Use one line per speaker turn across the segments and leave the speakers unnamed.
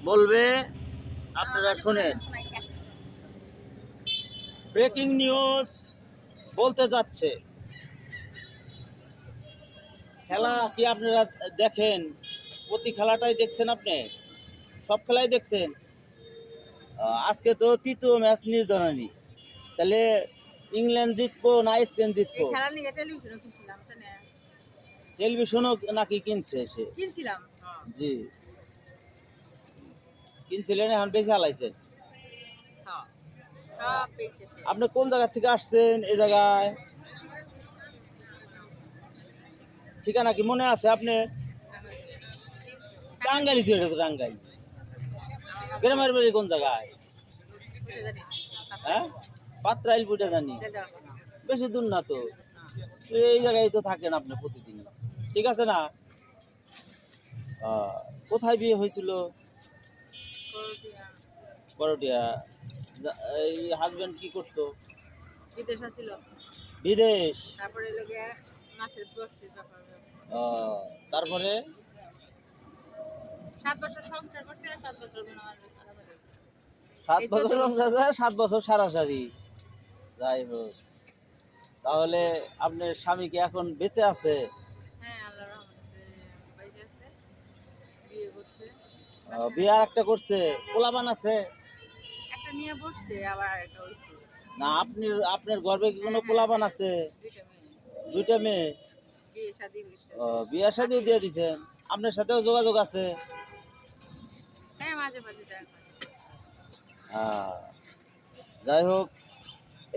বলবে, আপনারা শোনেন। ব্রেকিং নিউজ বলতে যাচ্ছে, খেলা কি আপনারা দেখেন? প্রতি খেলাটাই দেখছেন আপনি? সব খেলাই দেখছেন? আজকে তো তৃতীয় ম্যাচ নির্ধারণী, তাহলে ইংল্যান্ড জিতবো না স্পেন জিতবো?
খেলা নিয়ে টেলিভিশনও কিনছিলাম,
টেলিভিশনও নাকি কিনছে সে?
কিনছিলাম।
জি, কিনছিলেন, এখন বেশি হালাইছেন।
সব পেয়েছে সে।
আপনি কোন জায়গা থেকে আসছেন এই জায়গায়? ঠিকানা কি মনে আছে আপনি? টাঙ্গাইল থেকে, তো টাঙ্গাইল। গ্রামের বাড়ি কোন জায়গায়? হ্যাঁ, পাত্রাইল বুঝে জানি, বেশি দূর না তো। এই জায়গায় তো থাকেন আপনি প্রতিদিন, ঠিক আছে না? কোথায় বিয়ে হয়েছিল? করটিয়া। এই হাজবেন্ড কি করতো?
বিদেশ আছিল,
বিদেশ।
তারপরে লোকে মাছের বস্তির ব্যাপার।
তারপরে
7 বছর সংসার করছে, আর 7 বছর মনে হয়
7 বছর সংসার করে, 7 বছর সারাসারি। যাই হোক, তাহলে আপনার স্বামী কি এখন বেঁচে আছে?
হ্যাঁ, আল্লাহর রহমতে বাইরে আছে, বিয়ে করছে।
বিয়ে আর একটা করছে? পোলাপান আছে?
একটা নিয়ে বসছে, আবার একটা হইছে।
না, আপনার গর্ভে কি কোনো পোলাপান আছে?
দুইটা
দুইটা
মেয়ে,
মেয়ে?
বিয়ে শাদী হইছে।
বিয়ে শাদীও দিয়ে দিছেন? আপনার সাথেও যোগাযোগ আছে?
হ্যাঁ, মাঝে মাঝে দেখা হয়।
যাই হোক,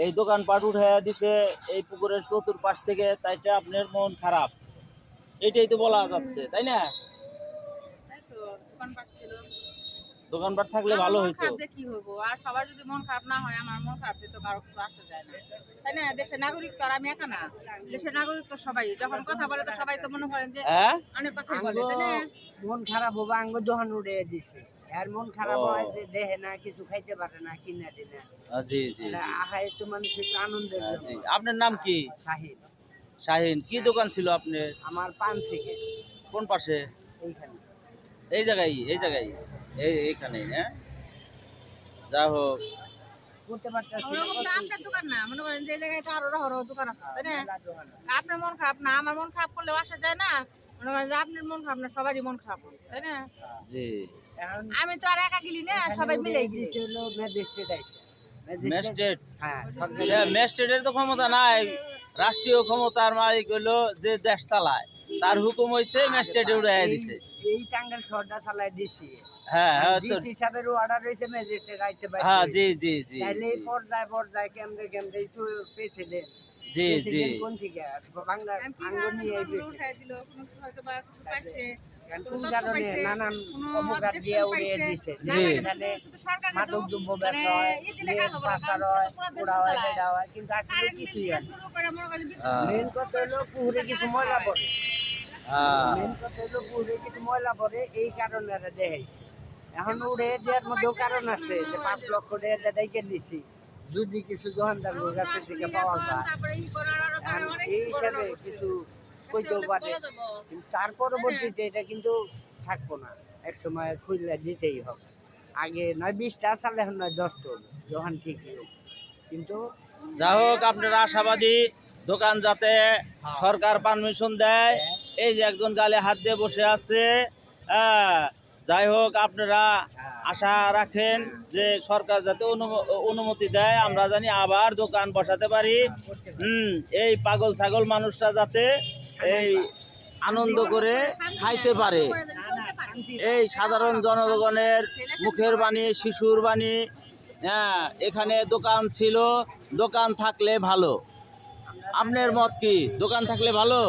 এই দোকানপাট উঠে দিছে এই পুকুরের চতুর্পাশ থেকে, তাইতে আপনার মন খারাপ, এটাই তো বলা যাচ্ছে, তাই না?
তাই তো, দোকানপাট ছিল।
দোকানপাট থাকলে
আমার
ভালো
মন
হইতো।
খারাপ দিয়ে কি হবো? আর সবার যদি মন খারাপ না হয়, আমার মন খারাপ দিয়ে তো কারো কিছু আসা যায় না, তাই না? দেশের নাগরিক তো আর আমি একা না, দেশের নাগরিক তো সবাই। যখন কথা বলে তো সবাই তো মনে করেন যে
হ্যাঁ,
অনেক কথাই বলে, তাই না?
মন খারাপ হবে আঙ্গ দোকান উড়ে দিছে, আর মন খারাপ হয় যে দেহে না, কিছু খাইতে পারে না, কিনা দিনা।
জি জি জি।
আহাই তো মানুষের আনন্দের
জি।
জন্য।
আপনার নাম কি?
শাহিন।
শাহিন। কি দোকান ছিল আপনার?
আমার পান থেকে
কোন পাশে?
এইখানে।
এই জায়গায়, এই জায়গায়, এইখানে, হ্যাঁ। যা হোক,
করতে পারতেছি
ওরকম তো আপনার দোকান না, মনে করেন যে এই জায়গায় তো আরো দোকান আছে, তাই না?
মেলা দোকান।
আপনার মন খারাপ না, আমার মন খারাপ করলেও আসা যায় না। মনে করেন যে আপনার মন খারাপ না, সবারই মন খারাপ হবে, তাই না?
জি।
এখন
আমি তো আর একা গেলি না, সবাই মিলে
দিছে হলো ম্যাজিস্ট্রেট আইছে।
ম্যাজিস্ট্রেট?
হ্যাঁ,
ম্যাজিস্ট্রেটের তো ক্ষমতা নাই, রাষ্ট্রীয় ক্ষমতার মালিক হলো যে দেশ চালায়, তার হুকুম হয়েছে ম্যাজিস্ট্রেটে উড়াইয়া দিছে।
এই টাঙ্গাইল শহরটা চালাই দিছি।
হ্যাঁ হ্যাঁ তো,
ডিসি সাহেবের অর্ডার হইছে ম্যাজিস্ট্রেট আইতে পারে।
হ্যাঁ জি জি জি
তাইলে পর্যায় পর্যায় কেমনে কেমনে একটু প্রেসিডেন্ট
জি জি।
কোন থেকে বাংলা আঙ্গ নিয়ে আইবে।
উঠাই দিল, কোনো কিছু হয়তো বা কিছু পাইছে,
কোন কারণে নানান অবকার দিয়ে উড়িয়ে দিছে।
জি।
এখানে
শুধু সরকার না তো,
মাদক দ্রব্য
মানে
ব্যবসা হয়,
ই দিলে কাজ হবে না,
পাচার
কারণ
হয়,
পুরো দেশ
পোড়া হয়,
চালায়।
বেড়া হয়, কিন্তু আসলে
কারেন্ট বিল
কিছুই
থেকে
হয় না।
শুরু করে মনে করেন বিদ্যুৎ
মেন কথা হলো পুকুরে কিছু ময়লা পড়ে। মেন কথা হলো পুকুরে কিছু ময়লা পড়ে, এই কারণে এটা দেখাইছে। এখন উড়ে দেওয়ার মধ্যেও কারণ আছে যে 5 লক্ষ টাকা ডেকে নিছি, যদি কিছু দোকানদার কাছে থেকে পাওয়া যায়।
তারপরে ই করার আরো
এখন
অনেক
এই
কিছু
হিসাবে
করার
কিছু কইতেও পারে, কিন্তু তার পরবর্তীতে এটা কিন্তু থাকবো না, এক সময় খুললে দিতেই হবে। আগে নয় 20টা সালে, এখন নয় 10টা, যখন ঠিকই হোক, কিন্তু
যা হোক, আপনারা আশাবাদী দোকান যাতে সরকার পারমিশন দেয়। এই যে একজন গালে হাত দিয়ে বসে আছে, হ্যাঁ। যাই হোক, আপনারা আশা রাখেন যে সরকার যাতে অনুমতি দেয়, আমরা জানি আবার দোকান বসাতে পারি। এই পাগল ছাগল মানুষটা যাতে এই আনন্দ করে খাইতে পারে, এই সাধারণ জনগণের মুখের বাণী, শিশুর বাণী। হ্যাঁ, এখানে দোকান ছিল, দোকান থাকলে ভালো। আপনার মত কি? দোকান থাকলে ভালো?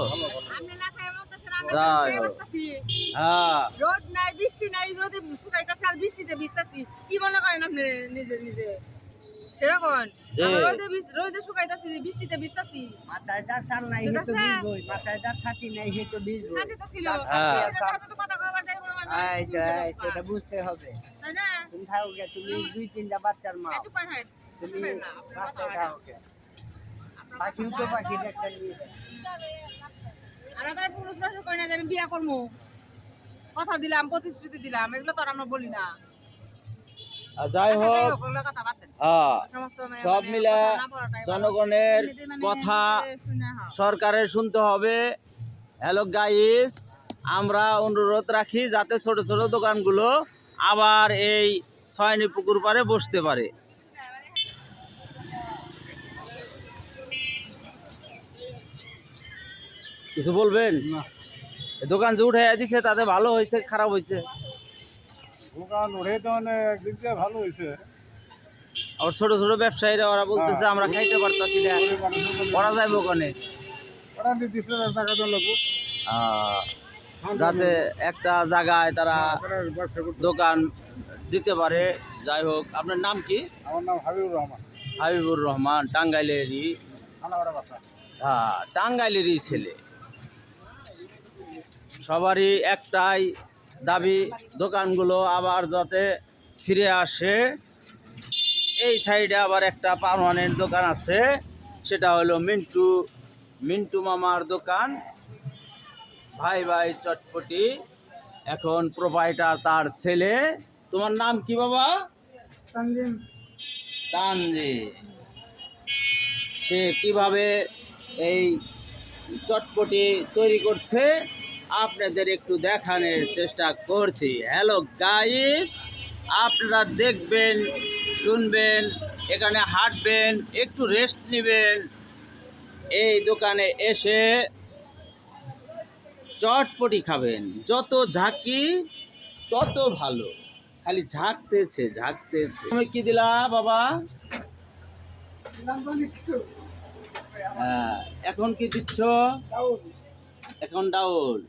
হ্যাঁ,
রোদ নাই, বৃষ্টি নাই, রোদে শুকাইতেছে আর বৃষ্টিতে ভিজতেছি, কি মনে করেন আপনি নিজে নিজে? সেরকম রোদে শুকাইতেছি, বৃষ্টিতে ভিজতেছি।
মাথায় যার চাল নাই সে তো ভিজবই, মাথায় যার ছাতি নাই সে তো ভিজবই।
সাথে তো ছিল,
হ্যাঁ।
তো কথা কবার যাই মনে করেন
এটা বুঝতে হবে,
তাই না?
তুমি থাকো গে, তুমি 2-3টা বাচ্চার মা,
এত কথা হয়,
তুমি
শুনবেন না, আপনার কথা
রাস্তায়
হয় না।
থাকো গে। পাখিও তো পাখি একটা নিয়ে যায়।
আমরা তো আর পুরুষ মানুষ কই না যে আমি বিয়া করবো, কথা দিলাম, প্রতিশ্রুতি দিলাম, এগুলো তো আর আমরা বলি না।
আর যাই
আচ্ছা,
হোক
যাই হোক, ওগুলো কথা বাদ দেন।
হ্যাঁ,
সমস্ত
সব
মানে
মিলে
কথা না বলাটাই ভালো।
জনগণের
এমনিতে মানে
কথা
শুনে, হ্যাঁ।
সরকারের শুনতে হবে। হ্যালো গাইস, আমরা অনুরোধ রাখি যাতে ছোট ছোট দোকানগুলো আবার এই ছয়নি পুকুর পাড়ে বসতে পারে। কিছু বলবেন? এই দোকান যে উঠে দিছে তাতে ভালো হয়েছে খারাপ হয়েছে?
দোকান উঠে তো অনেক দিক দিয়ে ভালো হয়েছে।
আর ছোট ছোট ব্যবসায়ীরা ওরা বলতেছে আমরা খাইতে পারতাছি না, করা যাবে ওখানে
ওরা নির্দিষ্ট টাকা তো লাগবো।
যাতে একটা জায়গায় তারা দোকান দিতে পারে। যাই হোক, আপনার নাম কি?
আমার নাম হাবিবুর রহমান,
হাবিবুর রহমান, টাঙ্গাইলেরই।
আনাওয়ারা বাসা।
হ্যাঁ, টাঙ্গাইলেরই ছেলে। সবারই একটাই দাবি, দোকানগুলো আবার যাতে ফিরে আসে। এই সাইডে আবার একটা পার্মানেন্ট দোকান আছে, সেটা হলো মিন্টু মামার দোকান, ভাই ভাই চটপটি। এখন প্রোপাইটার তার ছেলে। তোমার নাম কি বাবা? তানজিম। সে কিভাবে এই চটপটি তৈরি করছে আপনাদের একটু দেখানোর চেষ্টা করছি। হ্যালো গাইস, আপনারা দেখবেন, শুনবেন, এখানে হাঁটবেন, একটু রেস্ট নেবেন, এই দোকানে এসে চটপটি খাবেন। যত ঝাঁকি তত ভালো। খালি ঝাঁকতেছে। তুমি কি দিলা বাবা? হ্যাঁ, এখন কি দিচ্ছ? এখন ডাউল।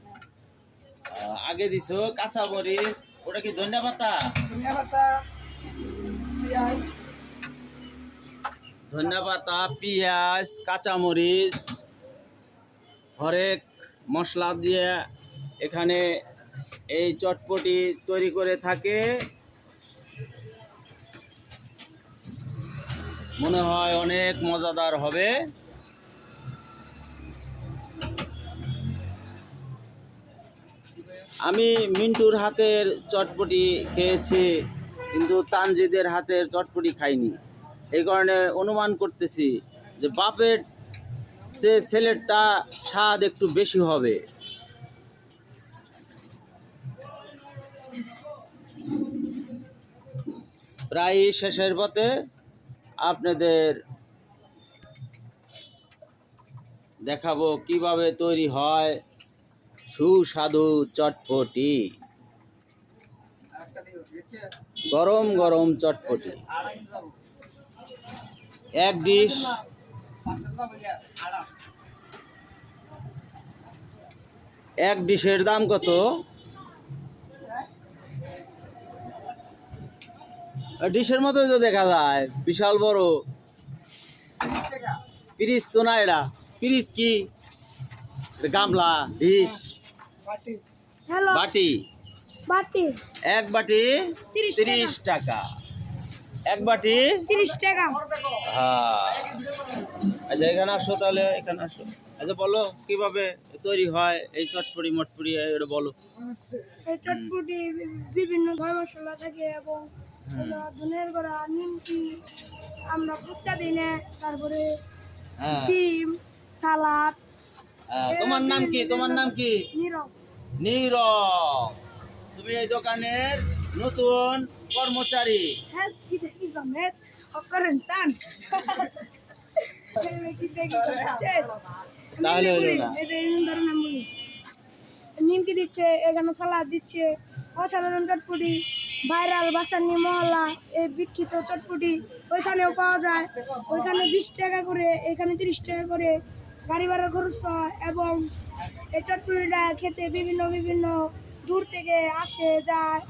আগে দিছো কাঁচা মরিচ, ওটা কি ধনিয়া পাতা? ধনিয়া পাতা, পেঁয়াজ, কাঁচা মরিচ, হরেক মশলা দিয়ে এখানে এই চটপটি তৈরি করে থাকে। মনে হয় অনেক মজাদার হবে। আমি মিন্টুর হাতের চটপটি খেয়েছি, কিন্তু তানজিদের হাতের চটপটি খাইনি। এই কারণে অনুমান করতেছি যে বাপের যে ছেলেরটা স্বাদ একটু বেশি হবে। প্রায় শেষের পথে আপনাদের দেখাবো কিভাবে তৈরি হয় সুস্বাদু চটপটি। গরম গরম চটপটি এক ডিশ। এক ডিশের দাম কত? ডিশের মতো তো দেখা যায়, বিশাল বড়। পিরিচ তো না, এটা পিরিচ কি? গামলা, ডিশ, বাটি। এক বাটি 30 টাকা। এক বাটি
30 টাকা।
হ্যাঁ। আচ্ছা, এখানে আসো তাহলে, এখানে আসো। আচ্ছা, বলো কিভাবে তৈরি হয় এই চটপটি মটপটি, এটা বলো।
এই চটপটি বিভিন্ন ধরনের মশলা থাকে এবং ধনের গুঁড়া, নিমকি, আমরা ফুচকা দিই না, তারপরে
হ্যাঁ,
ডিম, সালাদ।
তোমার নাম কি? তোমার নাম কি?
নীরব।
নীরব। তুমি এই দোকানের নতুন কর্মচারী।
হ্যাঁ, কি দেখি গমের অকরেন টান।
তাহলে হলো না।
নিমকি দিচ্ছে, এখানে সালাদ দিচ্ছে, অসাধারণ চটপটি, ভাইরাল বাসানি মহল্লা, এই বিখ্যাত চটপটি ওইখানেও পাওয়া যায়। ওইখানে 20 টাকা করে, এখানে 30 টাকা করে গাড়ি ভাড়ার খরচ হয়। এবং এই চটপটিটা খেতে বিভিন্ন দূর থেকে আসে যায়।